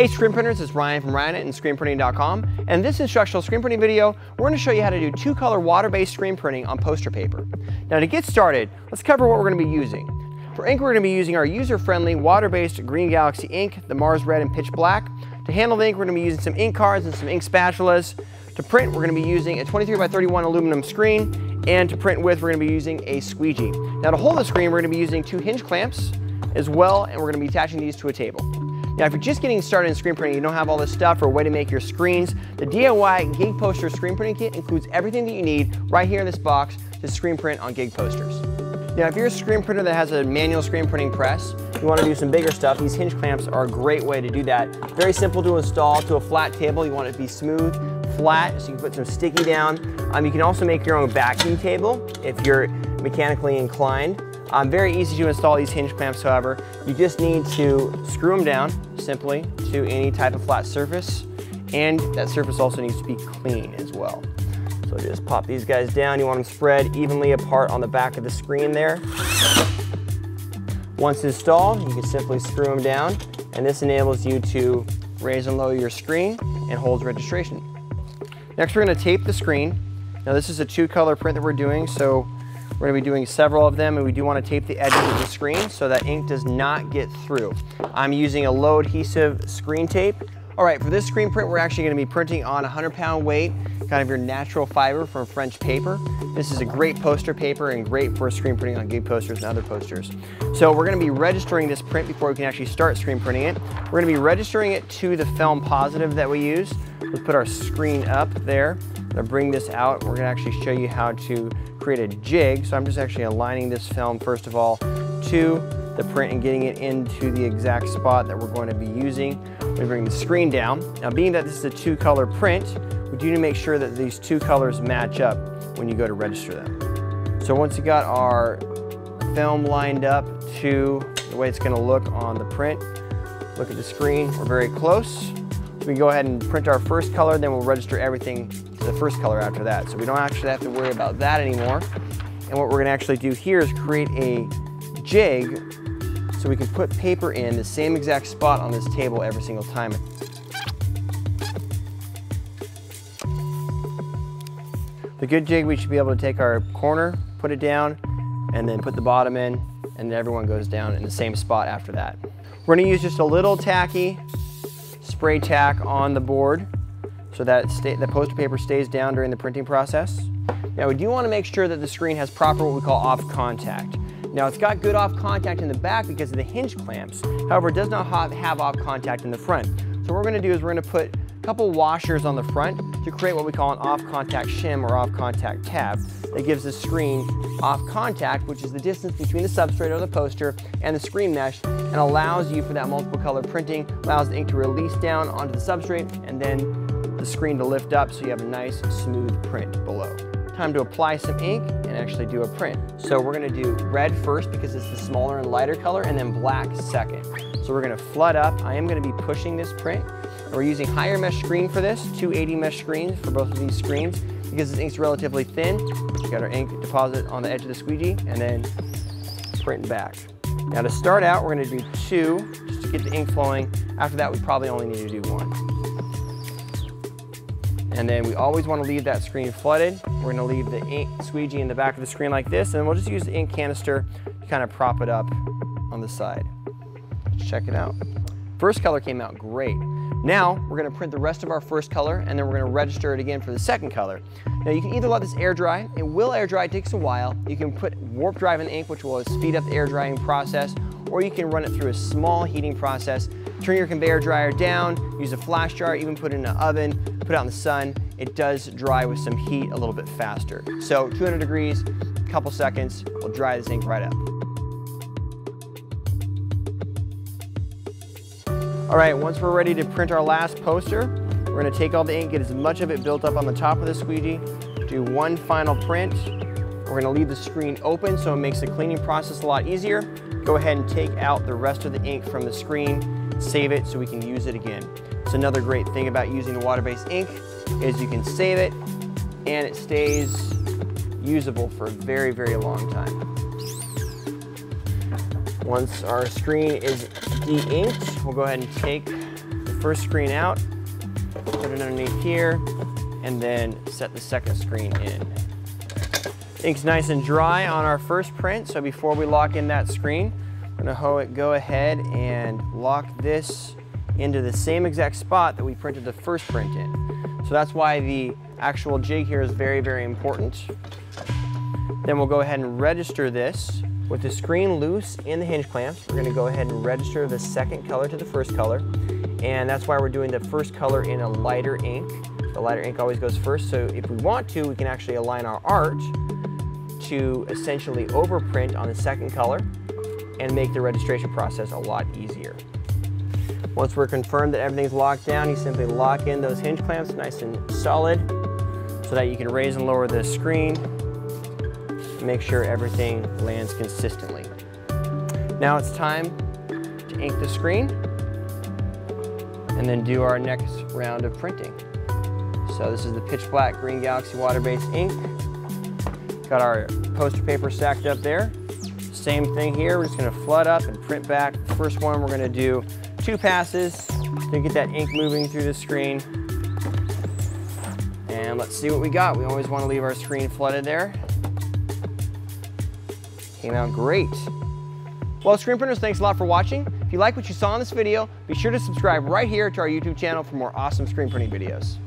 Hey screen printers, it's Ryan from Ryonet and screenprinting.com. And in this instructional screen printing video, we're going to show you how to do two-color water-based screen printing on poster paper. Now to get started, let's cover what we're going to be using. For ink, we're going to be using our user-friendly water-based Green Galaxy ink, the Mars Red and Pitch Black. To handle the ink, we're going to be using some ink cards and some ink spatulas. To print, we're going to be using a 23 by 31 aluminum screen, and to print with, we're going to be using a squeegee. Now to hold the screen, we're going to be using two hinge clamps as well, and we're going to be attaching these to a table. Now, if you're just getting started in screen printing, you don't have all this stuff or a way to make your screens, the DIY Gig Poster Screen Printing Kit includes everything that you need right here in this box to screen print on gig posters. Now, if you're a screen printer that has a manual screen printing press, you want to do some bigger stuff, these hinge clamps are a great way to do that. Very simple to install to a flat table. You want it to be smooth, flat, so you can put some sticky down. You can also make your own vacuum table if you're mechanically inclined. Very easy to install these hinge clamps, however. You just need to screw them down simply to any type of flat surface, and that surface also needs to be clean as well. So just pop these guys down. You want them spread evenly apart on the back of the screen there. Once installed, you can simply screw them down, and this enables you to raise and lower your screen and hold registration. Next, we're going to tape the screen. Now this is a two-color print that we're doing, so we're going to be doing several of them, and we do want to tape the edges of the screen so that ink does not get through. I'm using a low adhesive screen tape. All right, for this screen print, we're actually going to be printing on 100-pound weight, kind of your natural fiber from French paper. This is a great poster paper and great for screen printing on gig posters and other posters. So we're going to be registering this print before we can actually start screen printing it. We're going to be registering it to the film positive that we use. Let's put our screen up there. I'm going to bring this out. We're going to actually show you how to create a jig. So I'm just actually aligning this film first of all to the print and getting it into the exact spot that we're going to be using. We bring the screen down. Now, being that this is a two-color print, we do need to make sure that these two colors match up when you go to register them. So once you got our film lined up to the way it's going to look on the print, look at the screen, we're very close. So we can go ahead and print our first color, then we'll register everything to the first color after that. So we don't actually have to worry about that anymore. And what we're going to actually do here is create a jig so we can put paper in the same exact spot on this table every single time. The good jig, we should be able to take our corner, put it down, and then put the bottom in, and then everyone goes down in the same spot after that. We're going to use just a little tacky spray tack on the board so that the poster paper stays down during the printing process. Now we do want to make sure that the screen has proper what we call off contact. Now it's got good off contact in the back because of the hinge clamps. However, it does not have off contact in the front. So what we're going to do is we're going to put a couple washers on the front to create what we call an off contact shim or off contact tab that gives the screen off contact, which is the distance between the substrate or the poster and the screen mesh, and allows you for that multiple color printing, allows the ink to release down onto the substrate and then the screen to lift up so you have a nice smooth print below. Time to apply some ink and actually do a print. So we're going to do red first because it's the smaller and lighter color, and then black second. So we're going to flood up. I am going to be pushing this print. And we're using higher mesh screen for this, 280 mesh screens for both of these screens because this ink's relatively thin. We got our ink deposit on the edge of the squeegee and then print back. Now to start out, we're going to do two just to get the ink flowing. After that, we probably only need to do one. And then we always want to leave that screen flooded. We're going to leave the ink squeegee in the back of the screen like this, and we'll just use the ink canister to kind of prop it up on the side. Let's check it out. First color came out great. Now we're going to print the rest of our first color, and then we're going to register it again for the second color. Now you can either let this air dry. It will air dry, it takes a while. You can put warp drive in the ink, which will speed up the air drying process, or you can run it through a small heating process. Turn your conveyor dryer down, use a flash jar, even put it in an oven, put it out in the sun. It does dry with some heat a little bit faster. So 200 degrees, a couple seconds, will dry this ink right up. All right, once we're ready to print our last poster, we're going to take all the ink, get as much of it built up on the top of the squeegee, do one final print. We're going to leave the screen open so it makes the cleaning process a lot easier. Go ahead and take out the rest of the ink from the screen, save it so we can use it again. So another great thing about using the water-based ink is you can save it and it stays usable for a very, very long time. Once our screen is de-inked, we'll go ahead and take the first screen out, put it underneath here, and then set the second screen in. Ink's nice and dry on our first print, so before we lock in that screen, we're gonna go ahead and lock this into the same exact spot that we printed the first print in. So that's why the actual jig here is very, very important. Then we'll go ahead and register this. With the screen loose in the hinge clamps, we're gonna go ahead and register the second color to the first color. And that's why we're doing the first color in a lighter ink. The lighter ink always goes first, so if we want to, we can actually align our art to essentially overprint on the second color and make the registration process a lot easier. Once we're confirmed that everything's locked down, you simply lock in those hinge clamps nice and solid so that you can raise and lower the screen and make sure everything lands consistently. Now it's time to ink the screen and then do our next round of printing. So this is the pitch black Green Galaxy water-based ink. Got our poster paper stacked up there. Same thing here, we're just gonna flood up and print back. The first one, we're gonna do 2 passes to get that ink moving through the screen. And let's see what we got. We always wanna leave our screen flooded there. Came out great. Well, screen printers, thanks a lot for watching. If you like what you saw in this video, be sure to subscribe right here to our YouTube channel for more awesome screen printing videos.